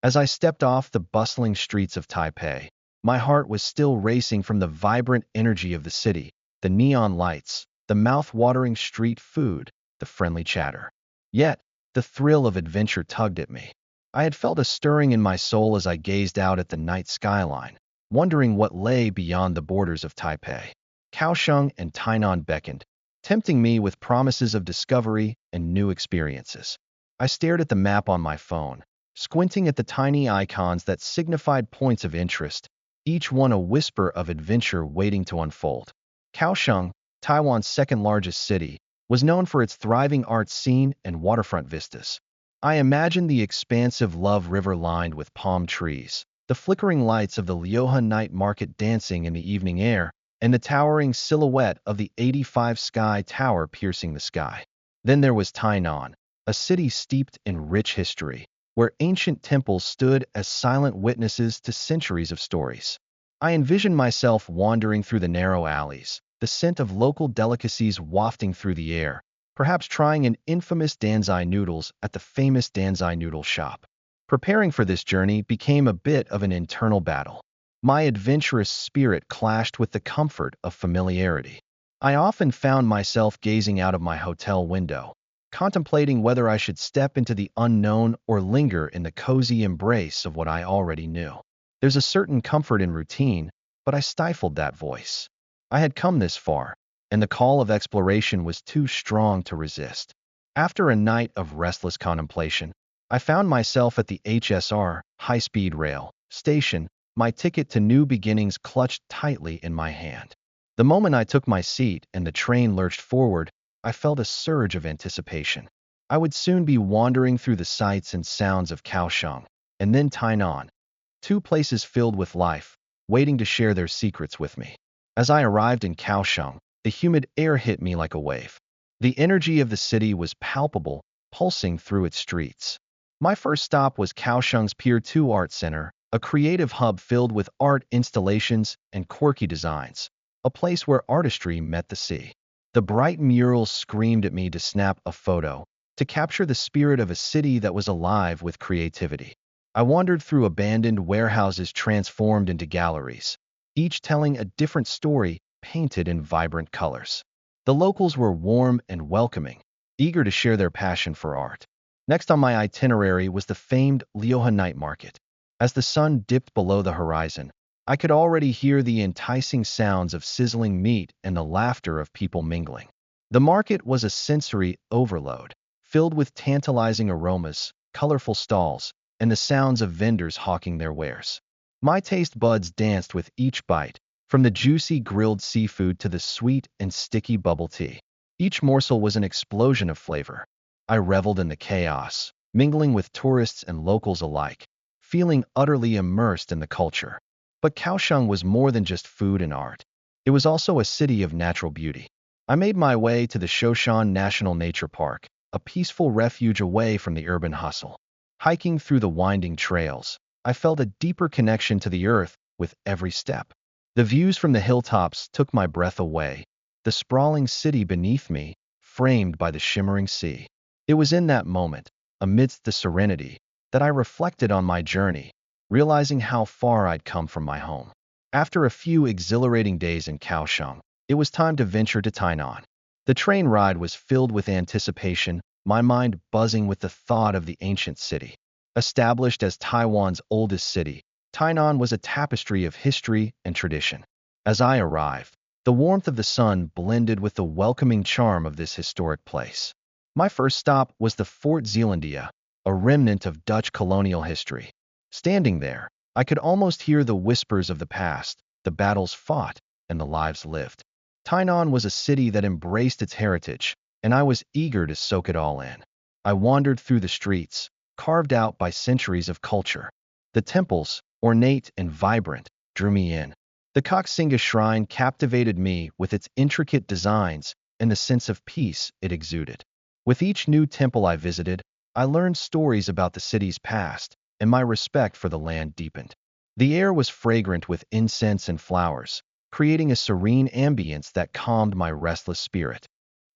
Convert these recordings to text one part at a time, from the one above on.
As I stepped off the bustling streets of Taipei, my heart was still racing from the vibrant energy of the city, the neon lights, the mouth-watering street food, the friendly chatter. Yet, the thrill of adventure tugged at me. I had felt a stirring in my soul as I gazed out at the night skyline, wondering what lay beyond the borders of Taipei. Kaohsiung and Tainan beckoned, tempting me with promises of discovery and new experiences. I stared at the map on my phone, squinting at the tiny icons that signified points of interest, each one a whisper of adventure waiting to unfold. Kaohsiung, Taiwan's second-largest city, was known for its thriving art scene and waterfront vistas. I imagined the expansive Love River lined with palm trees, the flickering lights of the Lioha night market dancing in the evening air, and the towering silhouette of the 85 Sky Tower piercing the sky. Then there was Tainan, a city steeped in rich history, where ancient temples stood as silent witnesses to centuries of stories. I envisioned myself wandering through the narrow alleys, the scent of local delicacies wafting through the air, perhaps trying an infamous Danzai noodles at the famous Danzai noodle shop. Preparing for this journey became a bit of an internal battle. My adventurous spirit clashed with the comfort of familiarity. I often found myself gazing out of my hotel window, contemplating whether I should step into the unknown or linger in the cozy embrace of what I already knew. There's a certain comfort in routine, but I stifled that voice. I had come this far, and the call of exploration was too strong to resist. After a night of restless contemplation, I found myself at the HSR, high-speed rail, station, my ticket to new beginnings clutched tightly in my hand. The moment I took my seat and the train lurched forward, I felt a surge of anticipation. I would soon be wandering through the sights and sounds of Kaohsiung, and then Tainan, two places filled with life, waiting to share their secrets with me. As I arrived in Kaohsiung, the humid air hit me like a wave. The energy of the city was palpable, pulsing through its streets. My first stop was Kaohsiung's Pier 2 Art Center, a creative hub filled with art installations and quirky designs, a place where artistry met the sea. The bright murals screamed at me to snap a photo, to capture the spirit of a city that was alive with creativity. I wandered through abandoned warehouses transformed into galleries, each telling a different story painted in vibrant colors. The locals were warm and welcoming, eager to share their passion for art. Next on my itinerary was the famed Lioha night market. As the sun dipped below the horizon, I could already hear the enticing sounds of sizzling meat and the laughter of people mingling. The market was a sensory overload, filled with tantalizing aromas, colorful stalls, and the sounds of vendors hawking their wares. My taste buds danced with each bite, from the juicy grilled seafood to the sweet and sticky bubble tea. Each morsel was an explosion of flavor. I reveled in the chaos, mingling with tourists and locals alike, feeling utterly immersed in the culture. But Kaohsiung was more than just food and art. It was also a city of natural beauty. I made my way to the Shoshan National Nature Park, a peaceful refuge away from the urban hustle. Hiking through the winding trails, I felt a deeper connection to the earth with every step. The views from the hilltops took my breath away, the sprawling city beneath me, framed by the shimmering sea. It was in that moment, amidst the serenity, that I reflected on my journey, realizing how far I'd come from my home. After a few exhilarating days in Kaohsiung, it was time to venture to Tainan. The train ride was filled with anticipation, my mind buzzing with the thought of the ancient city. Established as Taiwan's oldest city, Tainan was a tapestry of history and tradition. As I arrived, the warmth of the sun blended with the welcoming charm of this historic place. My first stop was the Fort Zeelandia, a remnant of Dutch colonial history. Standing there, I could almost hear the whispers of the past, the battles fought, and the lives lived. Tainan was a city that embraced its heritage, and I was eager to soak it all in. I wandered through the streets, carved out by centuries of culture. The temples, ornate and vibrant, drew me in. The Kaohsiung shrine captivated me with its intricate designs and the sense of peace it exuded. With each new temple I visited, I learned stories about the city's past, and my respect for the land deepened. The air was fragrant with incense and flowers, creating a serene ambience that calmed my restless spirit.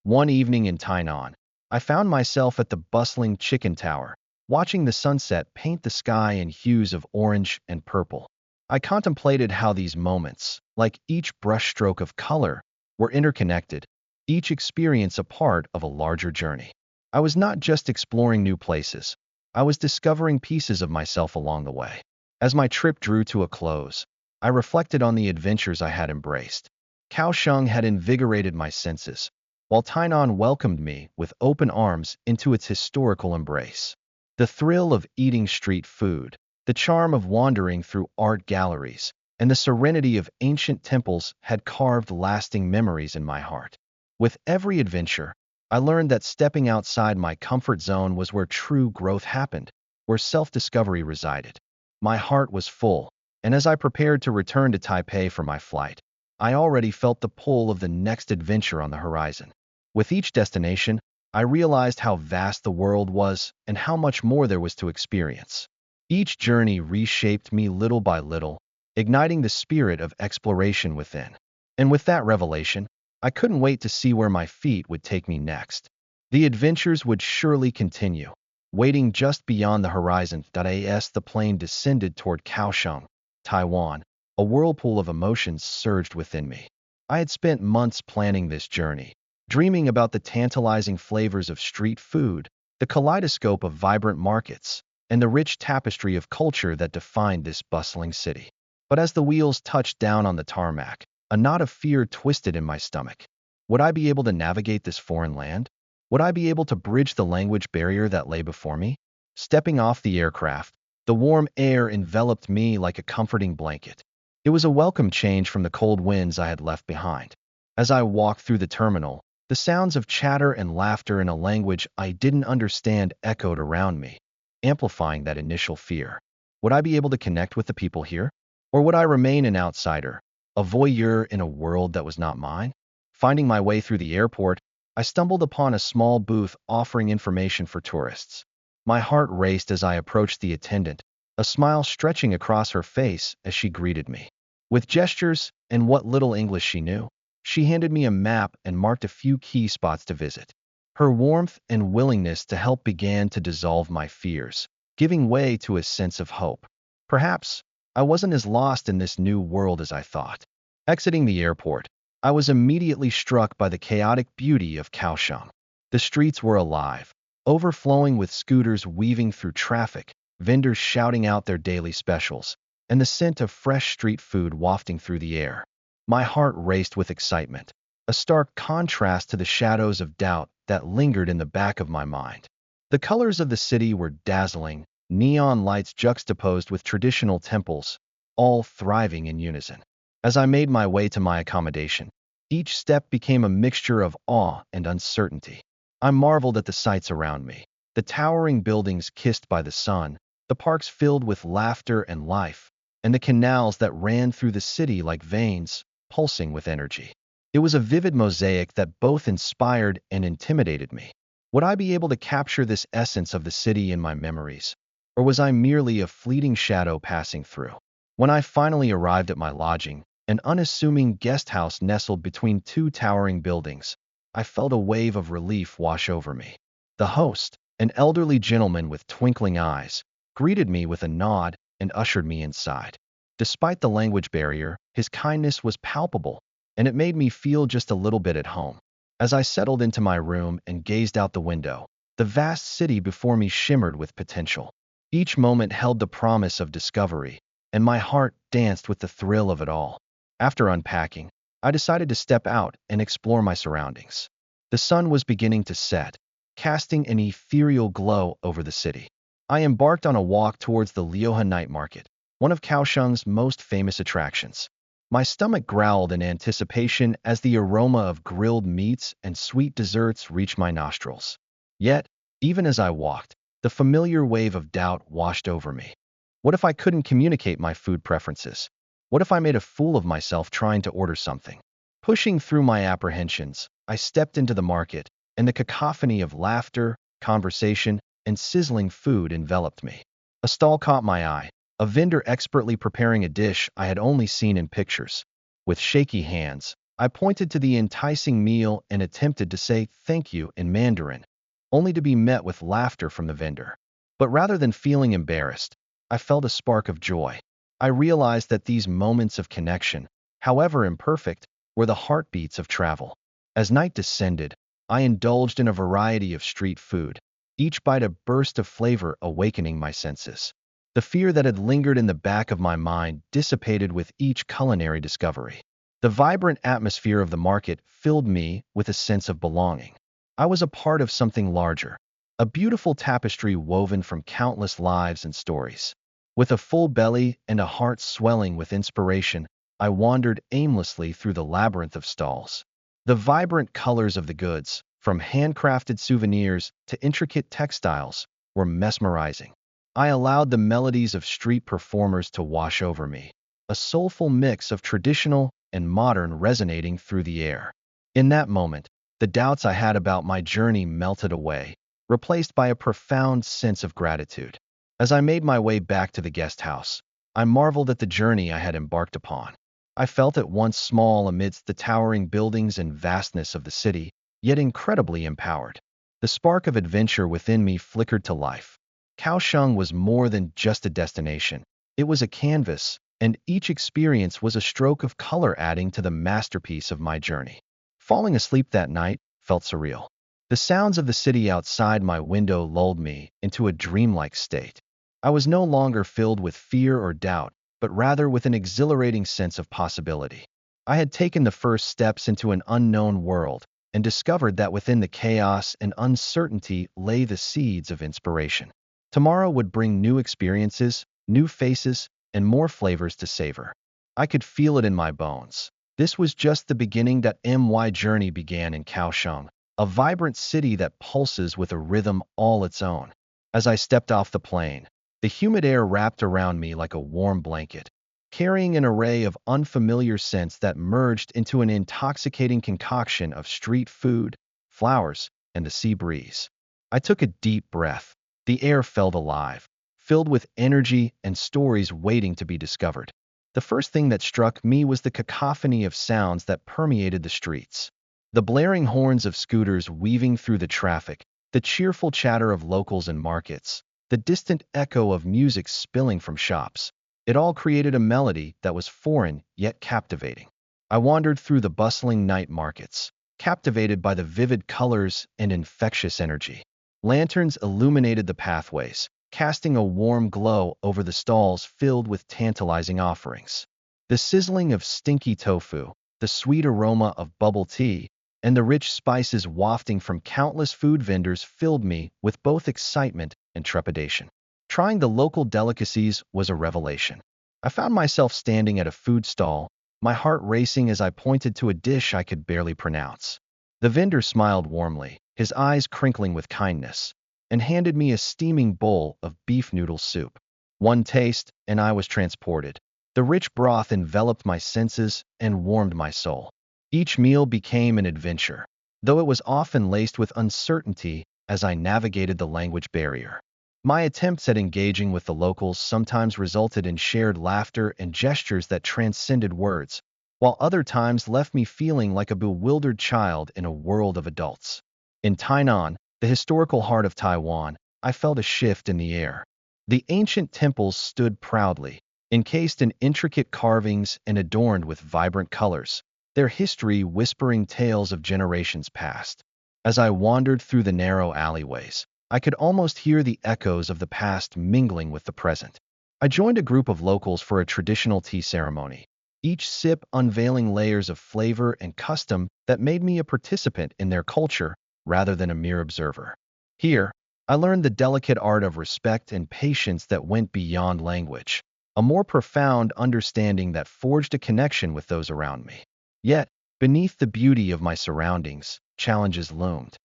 One evening in Tainan, I found myself at the bustling Chicken Tower, watching the sunset paint the sky in hues of orange and purple. I contemplated how these moments, like each brushstroke of color, were interconnected, each experience a part of a larger journey. I was not just exploring new places, I was discovering pieces of myself along the way. As my trip drew to a close, I reflected on the adventures I had embraced. Kaohsiung had invigorated my senses, while Tainan welcomed me with open arms into its historical embrace. The thrill of eating street food, the charm of wandering through art galleries, and the serenity of ancient temples had carved lasting memories in my heart. With every adventure, I learned that stepping outside my comfort zone was where true growth happened, where self-discovery resided. My heart was full, and as I prepared to return to Taipei for my flight, I already felt the pull of the next adventure on the horizon. With each destination, I realized how vast the world was and how much more there was to experience. Each journey reshaped me little by little, igniting the spirit of exploration within. And with that revelation, I couldn't wait to see where my feet would take me next. The adventures would surely continue, waiting just beyond the horizon. As the plane descended toward Kaohsiung, Taiwan, a whirlpool of emotions surged within me. I had spent months planning this journey, dreaming about the tantalizing flavors of street food, the kaleidoscope of vibrant markets, and the rich tapestry of culture that defined this bustling city. But as the wheels touched down on the tarmac, a knot of fear twisted in my stomach. Would I be able to navigate this foreign land? Would I be able to bridge the language barrier that lay before me? Stepping off the aircraft, the warm air enveloped me like a comforting blanket. It was a welcome change from the cold winds I had left behind. As I walked through the terminal, the sounds of chatter and laughter in a language I didn't understand echoed around me, amplifying that initial fear. Would I be able to connect with the people here? Or would I remain an outsider, a voyeur in a world that was not mine? Finding my way through the airport, I stumbled upon a small booth offering information for tourists. My heart raced as I approached the attendant, a smile stretching across her face as she greeted me. With gestures and what little English she knew, she handed me a map and marked a few key spots to visit. Her warmth and willingness to help began to dissolve my fears, giving way to a sense of hope. Perhaps I wasn't as lost in this new world as I thought. Exiting the airport, I was immediately struck by the chaotic beauty of Kaohsiung. The streets were alive, overflowing with scooters weaving through traffic, vendors shouting out their daily specials, and the scent of fresh street food wafting through the air. My heart raced with excitement, a stark contrast to the shadows of doubt that lingered in the back of my mind. The colors of the city were dazzling, neon lights juxtaposed with traditional temples, all thriving in unison. As I made my way to my accommodation, each step became a mixture of awe and uncertainty. I marveled at the sights around me, the towering buildings kissed by the sun, the parks filled with laughter and life, and the canals that ran through the city like veins, pulsing with energy. It was a vivid mosaic that both inspired and intimidated me. Would I be able to capture this essence of the city in my memories, or was I merely a fleeting shadow passing through? When I finally arrived at my lodging, an unassuming guest house nestled between two towering buildings, I felt a wave of relief wash over me. The host, an elderly gentleman with twinkling eyes, greeted me with a nod and ushered me inside. Despite the language barrier, his kindness was palpable, and it made me feel just a little bit at home. As I settled into my room and gazed out the window, the vast city before me shimmered with potential. Each moment held the promise of discovery, and my heart danced with the thrill of it all. After unpacking, I decided to step out and explore my surroundings. The sun was beginning to set, casting an ethereal glow over the city. I embarked on a walk towards the Lioha night market, one of Kaohsiung's most famous attractions. My stomach growled in anticipation as the aroma of grilled meats and sweet desserts reached my nostrils. Yet, even as I walked, the familiar wave of doubt washed over me. What if I couldn't communicate my food preferences? What if I made a fool of myself trying to order something? Pushing through my apprehensions, I stepped into the market, and the cacophony of laughter, conversation, and sizzling food enveloped me. A stall caught my eye, a vendor expertly preparing a dish I had only seen in pictures. With shaky hands, I pointed to the enticing meal and attempted to say thank you in Mandarin, only to be met with laughter from the vendor. But rather than feeling embarrassed, I felt a spark of joy. I realized that these moments of connection, however imperfect, were the heartbeats of travel. As night descended, I indulged in a variety of street food, each bite a burst of flavor awakening my senses. The fear that had lingered in the back of my mind dissipated with each culinary discovery. The vibrant atmosphere of the market filled me with a sense of belonging. I was a part of something larger, a beautiful tapestry woven from countless lives and stories. With a full belly and a heart swelling with inspiration, I wandered aimlessly through the labyrinth of stalls. The vibrant colors of the goods, from handcrafted souvenirs to intricate textiles, were mesmerizing. I allowed the melodies of street performers to wash over me, a soulful mix of traditional and modern resonating through the air. In that moment, the doubts I had about my journey melted away, replaced by a profound sense of gratitude. As I made my way back to the guest house, I marveled at the journey I had embarked upon. I felt at once small amidst the towering buildings and vastness of the city, yet incredibly empowered. The spark of adventure within me flickered to life. Kaohsiung was more than just a destination. It was a canvas, and each experience was a stroke of color adding to the masterpiece of my journey. Falling asleep that night felt surreal. The sounds of the city outside my window lulled me into a dreamlike state. I was no longer filled with fear or doubt, but rather with an exhilarating sense of possibility. I had taken the first steps into an unknown world and discovered that within the chaos and uncertainty lay the seeds of inspiration. Tomorrow would bring new experiences, new faces, and more flavors to savor. I could feel it in my bones. This was just the beginning. That my journey began in Kaohsiung, a vibrant city that pulses with a rhythm all its own. As I stepped off the plane, the humid air wrapped around me like a warm blanket, carrying an array of unfamiliar scents that merged into an intoxicating concoction of street food, flowers, and the sea breeze. I took a deep breath. The air felt alive, filled with energy and stories waiting to be discovered. The first thing that struck me was the cacophony of sounds that permeated the streets. The blaring horns of scooters weaving through the traffic, the cheerful chatter of locals and markets, the distant echo of music spilling from shops. It all created a melody that was foreign yet captivating. I wandered through the bustling night markets, captivated by the vivid colors and infectious energy. Lanterns illuminated the pathways, casting a warm glow over the stalls filled with tantalizing offerings. The sizzling of stinky tofu, the sweet aroma of bubble tea, and the rich spices wafting from countless food vendors filled me with both excitement and trepidation. Trying the local delicacies was a revelation. I found myself standing at a food stall, my heart racing as I pointed to a dish I could barely pronounce. The vendor smiled warmly, his eyes crinkling with kindness, and handed me a steaming bowl of beef noodle soup. One taste, and I was transported. The rich broth enveloped my senses and warmed my soul. Each meal became an adventure, though it was often laced with uncertainty as I navigated the language barrier. My attempts at engaging with the locals sometimes resulted in shared laughter and gestures that transcended words, while other times left me feeling like a bewildered child in a world of adults. In Tainan, the historical heart of Taiwan, I felt a shift in the air. The ancient temples stood proudly, encased in intricate carvings and adorned with vibrant colors, their history whispering tales of generations past. As I wandered through the narrow alleyways, I could almost hear the echoes of the past mingling with the present. I joined a group of locals for a traditional tea ceremony, each sip unveiling layers of flavor and custom that made me a participant in their culture rather than a mere observer. Here, I learned the delicate art of respect and patience that went beyond language, a more profound understanding that forged a connection with those around me. Yet, beneath the beauty of my surroundings, challenges loomed.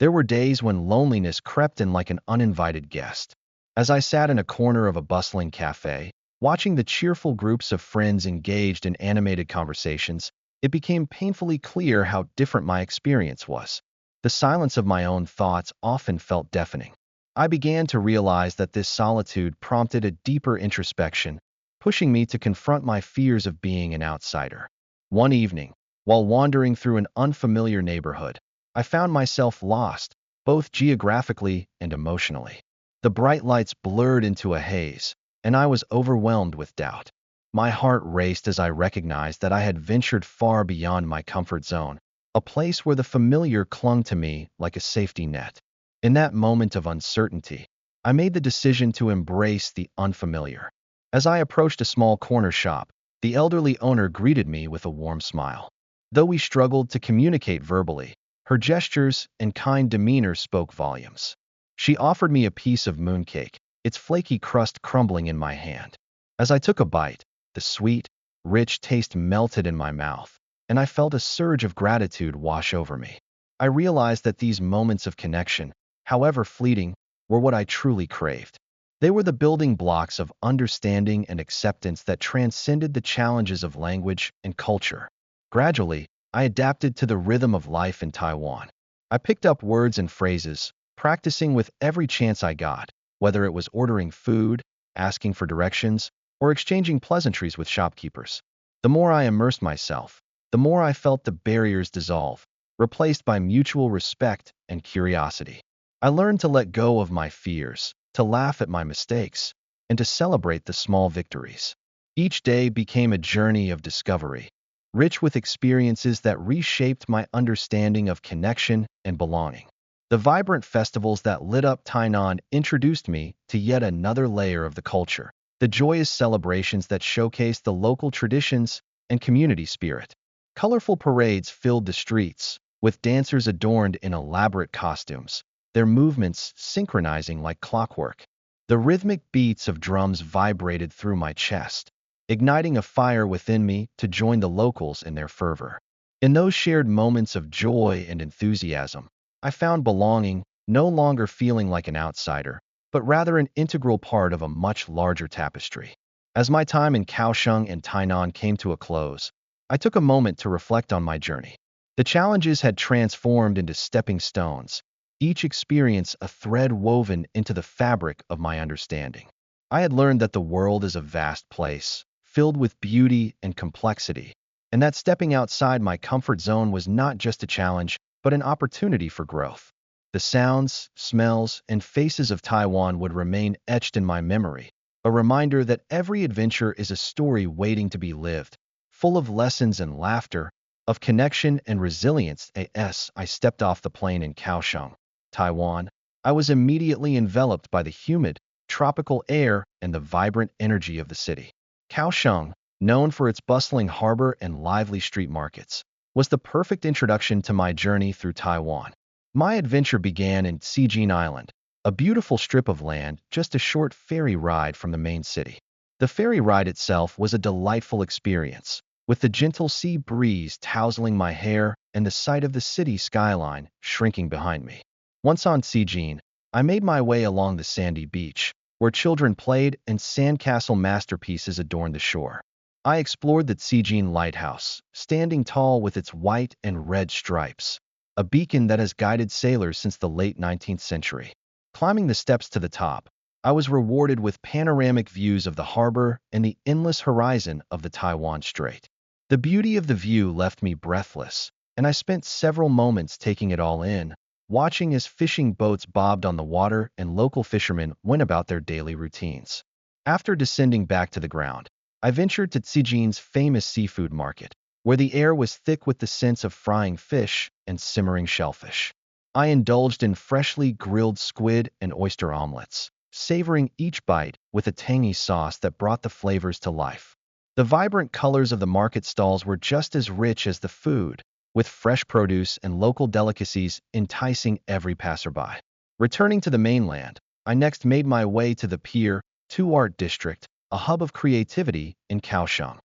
There were days when loneliness crept in like an uninvited guest. As I sat in a corner of a bustling cafe, watching the cheerful groups of friends engaged in animated conversations, it became painfully clear how different my experience was. The silence of my own thoughts often felt deafening. I began to realize that this solitude prompted a deeper introspection, pushing me to confront my fears of being an outsider. One evening, while wandering through an unfamiliar neighborhood, I found myself lost, both geographically and emotionally. The bright lights blurred into a haze, and I was overwhelmed with doubt. My heart raced as I recognized that I had ventured far beyond my comfort zone, a place where the familiar clung to me like a safety net. In that moment of uncertainty, I made the decision to embrace the unfamiliar. As I approached a small corner shop, the elderly owner greeted me with a warm smile. Though we struggled to communicate verbally, her gestures and kind demeanor spoke volumes. She offered me a piece of mooncake, its flaky crust crumbling in my hand. As I took a bite, the sweet, rich taste melted in my mouth, and I felt a surge of gratitude wash over me. I realized that these moments of connection, however fleeting, were what I truly craved. They were the building blocks of understanding and acceptance that transcended the challenges of language and culture. Gradually, I adapted to the rhythm of life in Taiwan. I picked up words and phrases, practicing with every chance I got, whether it was ordering food, asking for directions, or exchanging pleasantries with shopkeepers. The more I immersed myself, the more I felt the barriers dissolve, replaced by mutual respect and curiosity. I learned to let go of my fears, to laugh at my mistakes, and to celebrate the small victories. Each day became a journey of discovery, rich with experiences that reshaped my understanding of connection and belonging. The vibrant festivals that lit up Tainan introduced me to yet another layer of the culture, the joyous celebrations that showcased the local traditions and community spirit. Colorful parades filled the streets, with dancers adorned in elaborate costumes, their movements synchronizing like clockwork. The rhythmic beats of drums vibrated through my chest, igniting a fire within me to join the locals in their fervor. In those shared moments of joy and enthusiasm, I found belonging, no longer feeling like an outsider, but rather an integral part of a much larger tapestry. As my time in Kaohsiung and Tainan came to a close, I took a moment to reflect on my journey. The challenges had transformed into stepping stones, each experience a thread woven into the fabric of my understanding. I had learned that the world is a vast place, filled with beauty and complexity, and that stepping outside my comfort zone was not just a challenge, but an opportunity for growth. The sounds, smells, and faces of Taiwan would remain etched in my memory, a reminder that every adventure is a story waiting to be lived, full of lessons and laughter, of connection and resilience. As I stepped off the plane in Kaohsiung, Taiwan, I was immediately enveloped by the humid, tropical air and the vibrant energy of the city. Kaohsiung, known for its bustling harbor and lively street markets, was the perfect introduction to my journey through Taiwan. My adventure began in Sijin Island, a beautiful strip of land just a short ferry ride from the main city. The ferry ride itself was a delightful experience, with the gentle sea breeze tousling my hair and the sight of the city skyline shrinking behind me. Once on Sijin, I made my way along the sandy beach, where children played and sandcastle masterpieces adorned the shore. I explored the Sijin Lighthouse, standing tall with its white and red stripes, a beacon that has guided sailors since the late 19th century. Climbing the steps to the top, I was rewarded with panoramic views of the harbor and the endless horizon of the Taiwan Strait. The beauty of the view left me breathless, and I spent several moments taking it all in, watching as fishing boats bobbed on the water and local fishermen went about their daily routines. After descending back to the ground, I ventured to Tsijin's famous seafood market, where the air was thick with the scents of frying fish and simmering shellfish. I indulged in freshly grilled squid and oyster omelets, savoring each bite with a tangy sauce that brought the flavors to life. The vibrant colors of the market stalls were just as rich as the food, with fresh produce and local delicacies enticing every passerby. Returning to the mainland, I next made my way to the Pier 2 Art District, a hub of creativity in Kaohsiung.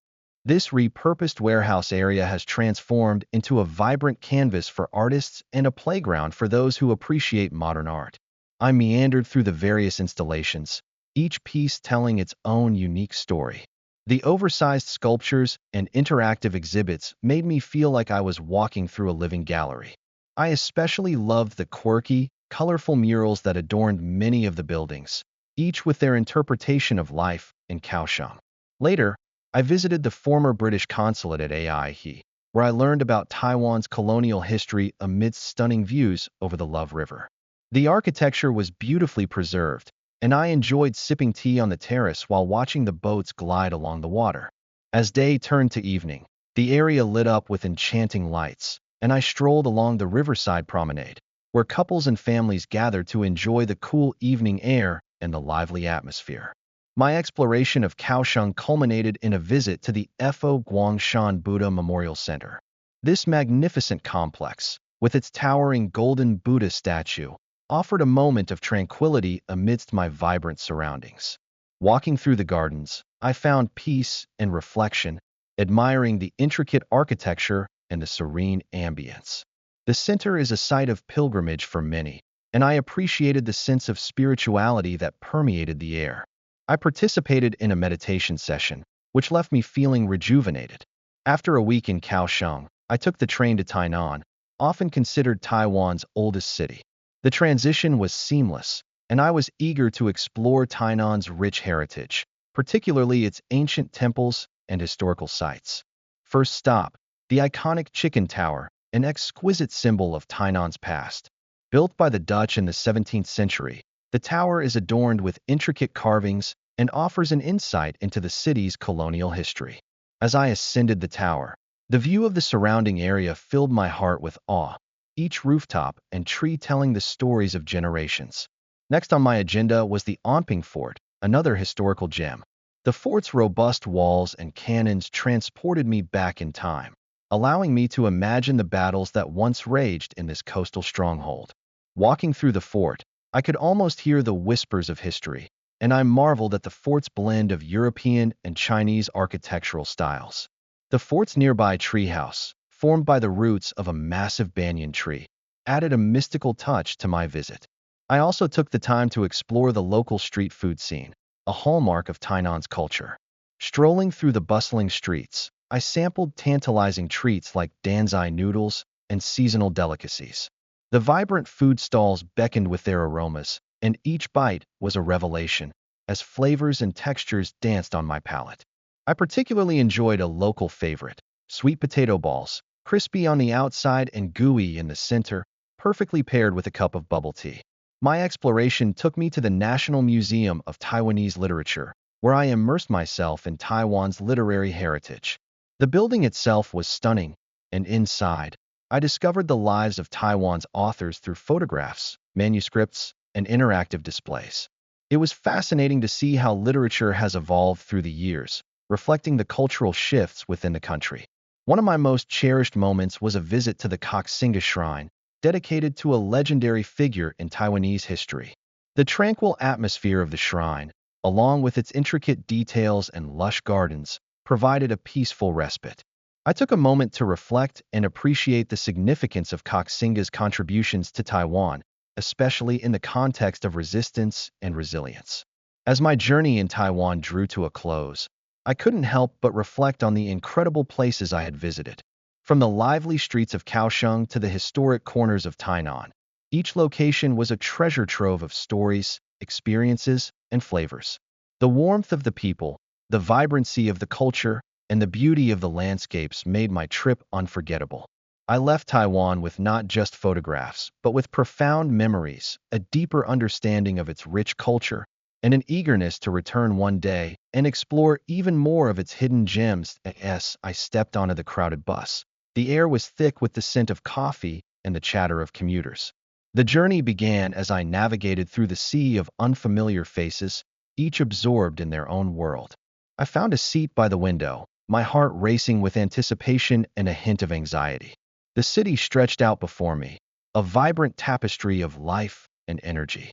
This repurposed warehouse area has transformed into a vibrant canvas for artists and a playground for those who appreciate modern art. I meandered through the various installations, each piece telling its own unique story. The oversized sculptures and interactive exhibits made me feel like I was walking through a living gallery. I especially loved the quirky, colorful murals that adorned many of the buildings, each with their interpretation of life in Kaohsiung. Later, I visited the former British consulate at Aihe, where I learned about Taiwan's colonial history amidst stunning views over the Love River. The architecture was beautifully preserved, and I enjoyed sipping tea on the terrace while watching the boats glide along the water. As day turned to evening, the area lit up with enchanting lights, and I strolled along the riverside promenade, where couples and families gathered to enjoy the cool evening air and the lively atmosphere. My exploration of Kaohsiung culminated in a visit to the Fo Guangshan Buddha Memorial Center. This magnificent complex, with its towering golden Buddha statue, offered a moment of tranquility amidst my vibrant surroundings. Walking through the gardens, I found peace and reflection, admiring the intricate architecture and the serene ambience. The center is a site of pilgrimage for many, and I appreciated the sense of spirituality that permeated the air. I participated in a meditation session, which left me feeling rejuvenated. After a week in Kaohsiung, I took the train to Tainan, often considered Taiwan's oldest city. The transition was seamless, and I was eager to explore Tainan's rich heritage, particularly its ancient temples and historical sites. First stop, the iconic Chicken Tower, an exquisite symbol of Tainan's past. Built by the Dutch in the 17th century, the tower is adorned with intricate carvings and offers an insight into the city's colonial history. As I ascended the tower, the view of the surrounding area filled my heart with awe, each rooftop and tree telling the stories of generations. Next on my agenda was the Onping Fort, another historical gem. The fort's robust walls and cannons transported me back in time, allowing me to imagine the battles that once raged in this coastal stronghold. Walking through the fort, I could almost hear the whispers of history, and I marveled at the fort's blend of European and Chinese architectural styles. The fort's nearby treehouse, formed by the roots of a massive banyan tree, added a mystical touch to my visit. I also took the time to explore the local street food scene, a hallmark of Tainan's culture. Strolling through the bustling streets, I sampled tantalizing treats like danzai noodles and seasonal delicacies. The vibrant food stalls beckoned with their aromas, and each bite was a revelation, as flavors and textures danced on my palate. I particularly enjoyed a local favorite, sweet potato balls, crispy on the outside and gooey in the center, perfectly paired with a cup of bubble tea. My exploration took me to the National Museum of Taiwanese Literature, where I immersed myself in Taiwan's literary heritage. The building itself was stunning, and inside, I discovered the lives of Taiwan's authors through photographs, manuscripts, and interactive displays. It was fascinating to see how literature has evolved through the years, reflecting the cultural shifts within the country. One of my most cherished moments was a visit to the Kaohsiung Shrine, dedicated to a legendary figure in Taiwanese history. The tranquil atmosphere of the shrine, along with its intricate details and lush gardens, provided a peaceful respite. I took a moment to reflect and appreciate the significance of Kaohsiung's contributions to Taiwan, especially in the context of resistance and resilience. As my journey in Taiwan drew to a close, I couldn't help but reflect on the incredible places I had visited. From the lively streets of Kaohsiung to the historic corners of Tainan, each location was a treasure trove of stories, experiences, and flavors. The warmth of the people, the vibrancy of the culture, and the beauty of the landscapes made my trip unforgettable. I left Taiwan with not just photographs, but with profound memories, a deeper understanding of its rich culture, and an eagerness to return one day and explore even more of its hidden gems. As I stepped onto the crowded bus, the air was thick with the scent of coffee and the chatter of commuters. The journey began as I navigated through the sea of unfamiliar faces, each absorbed in their own world. I found a seat by the window, my heart racing with anticipation and a hint of anxiety. The city stretched out before me, a vibrant tapestry of life and energy.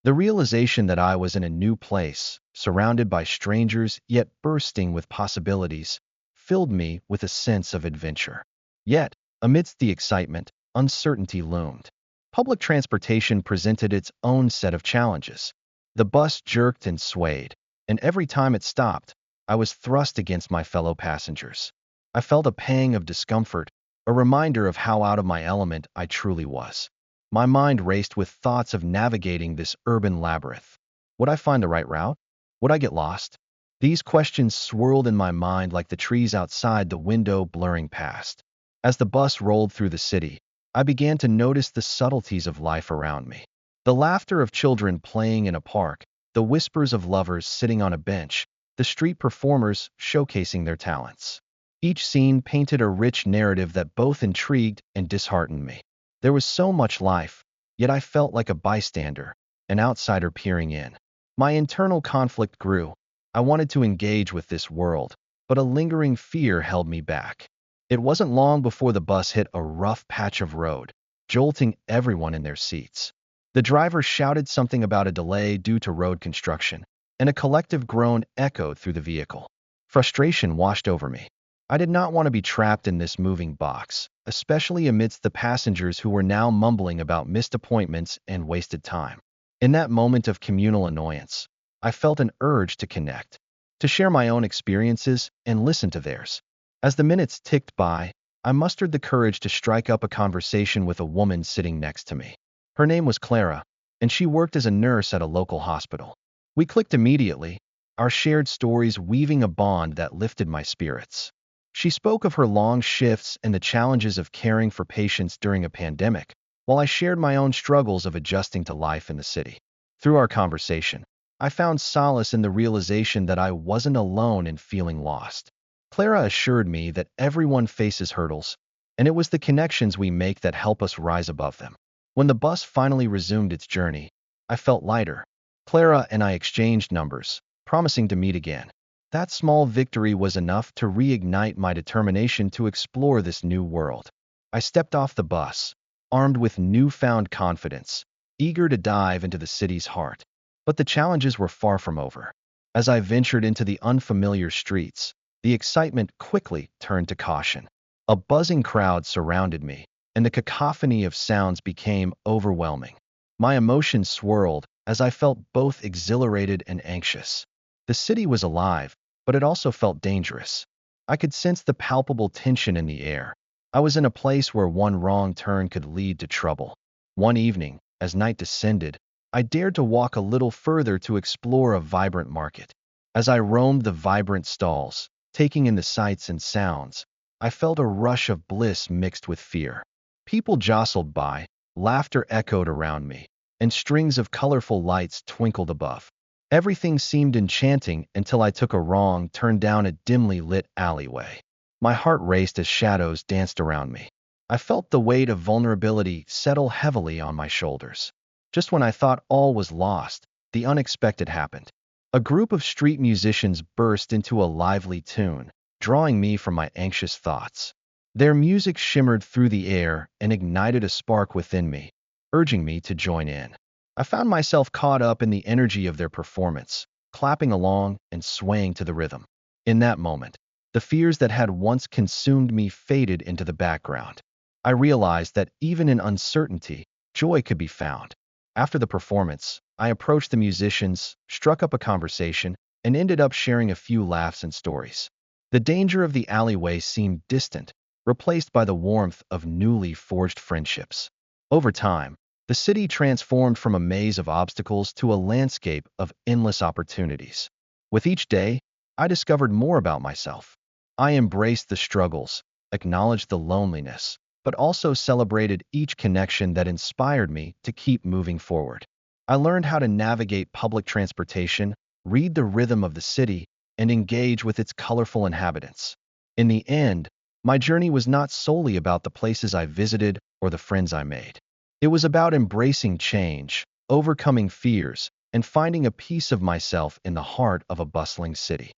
The realization that I was in a new place, surrounded by strangers yet bursting with possibilities, filled me with a sense of adventure. Yet, amidst the excitement, uncertainty loomed. Public transportation presented its own set of challenges. The bus jerked and swayed, and every time it stopped, I was thrust against my fellow passengers. I felt a pang of discomfort, a reminder of how out of my element I truly was. My mind raced with thoughts of navigating this urban labyrinth. Would I find the right route? Would I get lost? These questions swirled in my mind like the trees outside the window blurring past. As the bus rolled through the city, I began to notice the subtleties of life around me. The laughter of children playing in a park, the whispers of lovers sitting on a bench, the street performers showcasing their talents. Each scene painted a rich narrative that both intrigued and disheartened me. There was so much life, yet I felt like a bystander, an outsider peering in. My internal conflict grew. I wanted to engage with this world, but a lingering fear held me back. It wasn't long before the bus hit a rough patch of road, jolting everyone in their seats. The driver shouted something about a delay due to road construction, and a collective groan echoed through the vehicle. Frustration washed over me. I did not want to be trapped in this moving box, especially amidst the passengers who were now mumbling about missed appointments and wasted time. In that moment of communal annoyance, I felt an urge to connect, to share my own experiences and listen to theirs. As the minutes ticked by, I mustered the courage to strike up a conversation with a woman sitting next to me. Her name was Clara, and she worked as a nurse at a local hospital. We clicked immediately, our shared stories weaving a bond that lifted my spirits. She spoke of her long shifts and the challenges of caring for patients during a pandemic, while I shared my own struggles of adjusting to life in the city. Through our conversation, I found solace in the realization that I wasn't alone in feeling lost. Clara assured me that everyone faces hurdles, and it was the connections we make that help us rise above them. When the bus finally resumed its journey, I felt lighter. Clara and I exchanged numbers, promising to meet again. That small victory was enough to reignite my determination to explore this new world. I stepped off the bus, armed with newfound confidence, eager to dive into the city's heart. But the challenges were far from over. As I ventured into the unfamiliar streets, the excitement quickly turned to caution. A buzzing crowd surrounded me, and the cacophony of sounds became overwhelming. My emotions swirled as I felt both exhilarated and anxious. The city was alive, but it also felt dangerous. I could sense the palpable tension in the air. I was in a place where one wrong turn could lead to trouble. One evening, as night descended, I dared to walk a little further to explore a vibrant market. As I roamed the vibrant stalls, taking in the sights and sounds, I felt a rush of bliss mixed with fear. People jostled by, laughter echoed around me, and strings of colorful lights twinkled above. Everything seemed enchanting until I took a wrong turn down a dimly lit alleyway. My heart raced as shadows danced around me. I felt the weight of vulnerability settle heavily on my shoulders. Just when I thought all was lost, the unexpected happened. A group of street musicians burst into a lively tune, drawing me from my anxious thoughts. Their music shimmered through the air and ignited a spark within me, urging me to join in. I found myself caught up in the energy of their performance, clapping along and swaying to the rhythm. In that moment, the fears that had once consumed me faded into the background. I realized that even in uncertainty, joy could be found. After the performance, I approached the musicians, struck up a conversation, and ended up sharing a few laughs and stories. The danger of the alleyway seemed distant, replaced by the warmth of newly forged friendships. Over time, the city transformed from a maze of obstacles to a landscape of endless opportunities. With each day, I discovered more about myself. I embraced the struggles, acknowledged the loneliness, but also celebrated each connection that inspired me to keep moving forward. I learned how to navigate public transportation, read the rhythm of the city, and engage with its colorful inhabitants. In the end, my journey was not solely about the places I visited or the friends I made. It was about embracing change, overcoming fears, and finding a piece of myself in the heart of a bustling city.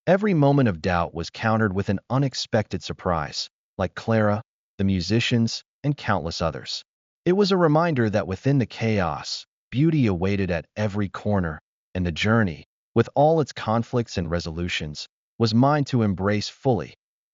Every moment of doubt was countered with an unexpected surprise, like Clara, the musicians, and countless others. It was a reminder that within the chaos, beauty awaited at every corner, and the journey, with all its conflicts and resolutions, was mine to embrace fully.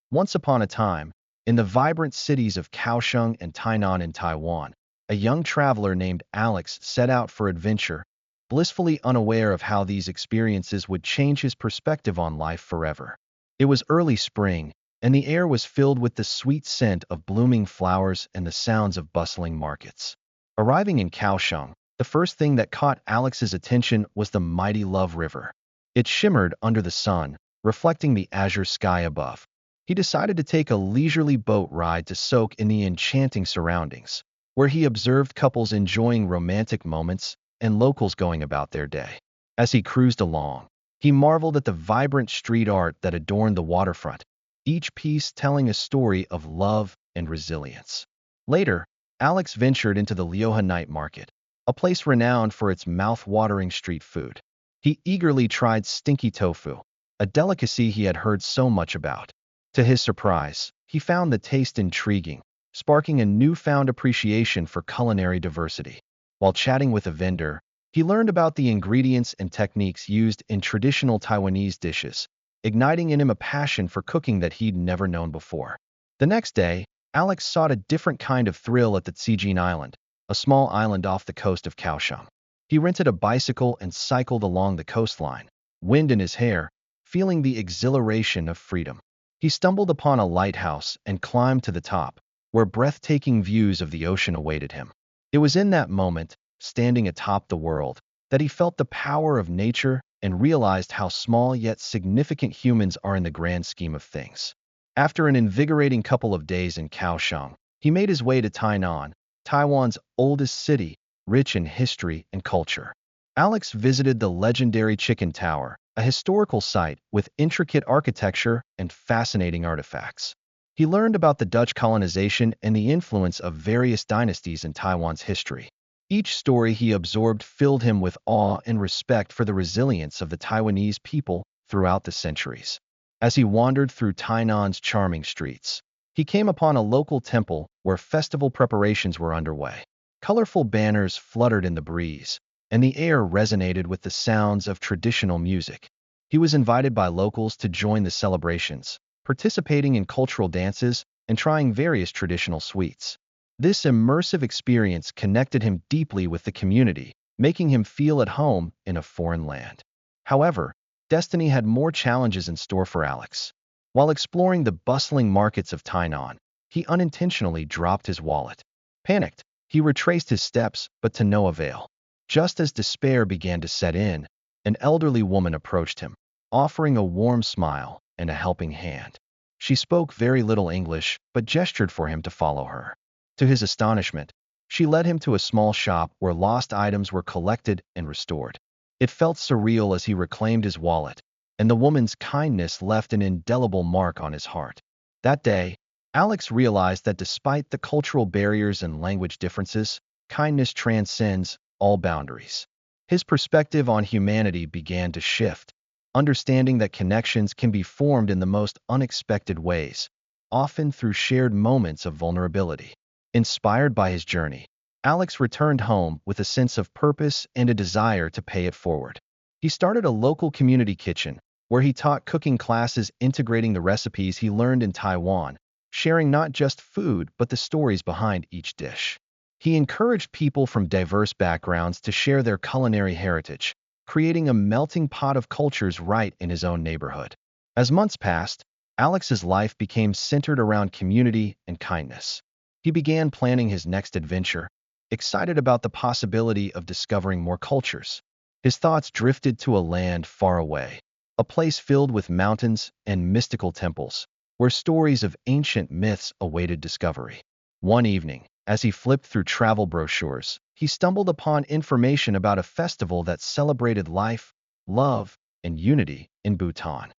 Once upon a time, in the vibrant cities of Kaohsiung and Tainan in Taiwan, a young traveler named Alex set out for adventure, blissfully unaware of how these experiences would change his perspective on life forever. It was early spring, and the air was filled with the sweet scent of blooming flowers and the sounds of bustling markets. Arriving in Kaohsiung, the first thing that caught Alex's attention was the mighty Love River. It shimmered under the sun, reflecting the azure sky above. He decided to take a leisurely boat ride to soak in the enchanting surroundings, where he observed couples enjoying romantic moments and locals going about their day. As he cruised along, he marveled at the vibrant street art that adorned the waterfront, each piece telling a story of love and resilience. Later, Alex ventured into the Lioha night market, a place renowned for its mouth-watering street food. He eagerly tried stinky tofu, a delicacy he had heard so much about. To his surprise, he found the taste intriguing, sparking a newfound appreciation for culinary diversity. While chatting with a vendor, he learned about the ingredients and techniques used in traditional Taiwanese dishes, igniting in him a passion for cooking that he'd never known before. The next day, Alex sought a different kind of thrill at the Tsijin Island, a small island off the coast of Kaohsiung. He rented a bicycle and cycled along the coastline, wind in his hair, feeling the exhilaration of freedom. He stumbled upon a lighthouse and climbed to the top, where breathtaking views of the ocean awaited him. It was in that moment, standing atop the world, that he felt the power of nature and realized how small yet significant humans are in the grand scheme of things. After an invigorating couple of days in Kaohsiung, he made his way to Tainan, Taiwan's oldest city, rich in history and culture. Alex visited the legendary Chicken Tower, a historical site with intricate architecture and fascinating artifacts. He learned about the Dutch colonization and the influence of various dynasties in Taiwan's history. Each story he absorbed filled him with awe and respect for the resilience of the Taiwanese people throughout the centuries. As he wandered through Tainan's charming streets, he came upon a local temple where festival preparations were underway. Colorful banners fluttered in the breeze, and the air resonated with the sounds of traditional music. He was invited by locals to join the celebrations, participating in cultural dances and trying various traditional sweets. This immersive experience connected him deeply with the community, making him feel at home in a foreign land. However, destiny had more challenges in store for Alex. While exploring the bustling markets of Tainan, he unintentionally dropped his wallet. Panicked, he retraced his steps, but to no avail. Just as despair began to set in, an elderly woman approached him, offering a warm smile and a helping hand. She spoke very little English, but gestured for him to follow her. To his astonishment, she led him to a small shop where lost items were collected and restored. It felt surreal as he reclaimed his wallet, and the woman's kindness left an indelible mark on his heart. That day, Alex realized that despite the cultural barriers and language differences, kindness transcends all boundaries. His perspective on humanity began to shift, understanding that connections can be formed in the most unexpected ways, often through shared moments of vulnerability. Inspired by his journey, Alex returned home with a sense of purpose and a desire to pay it forward. He started a local community kitchen, where he taught cooking classes integrating the recipes he learned in Taiwan, sharing not just food but the stories behind each dish. He encouraged people from diverse backgrounds to share their culinary heritage, creating a melting pot of cultures right in his own neighborhood. As months passed, Alex's life became centered around community and kindness. He began planning his next adventure, excited about the possibility of discovering more cultures. His thoughts drifted to a land far away, a place filled with mountains and mystical temples, where stories of ancient myths awaited discovery. One evening, as he flipped through travel brochures, he stumbled upon information about a festival that celebrated life, love, and unity in Bhutan.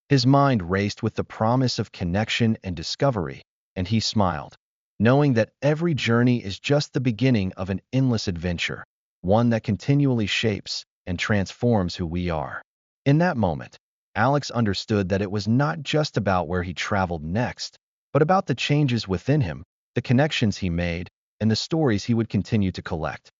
His mind raced with the promise of connection and discovery, and he smiled, knowing that every journey is just the beginning of an endless adventure, one that continually shapes and transforms who we are. In that moment, Alex understood that it was not just about where he traveled next, but about the changes within him, the connections he made, and the stories he would continue to collect.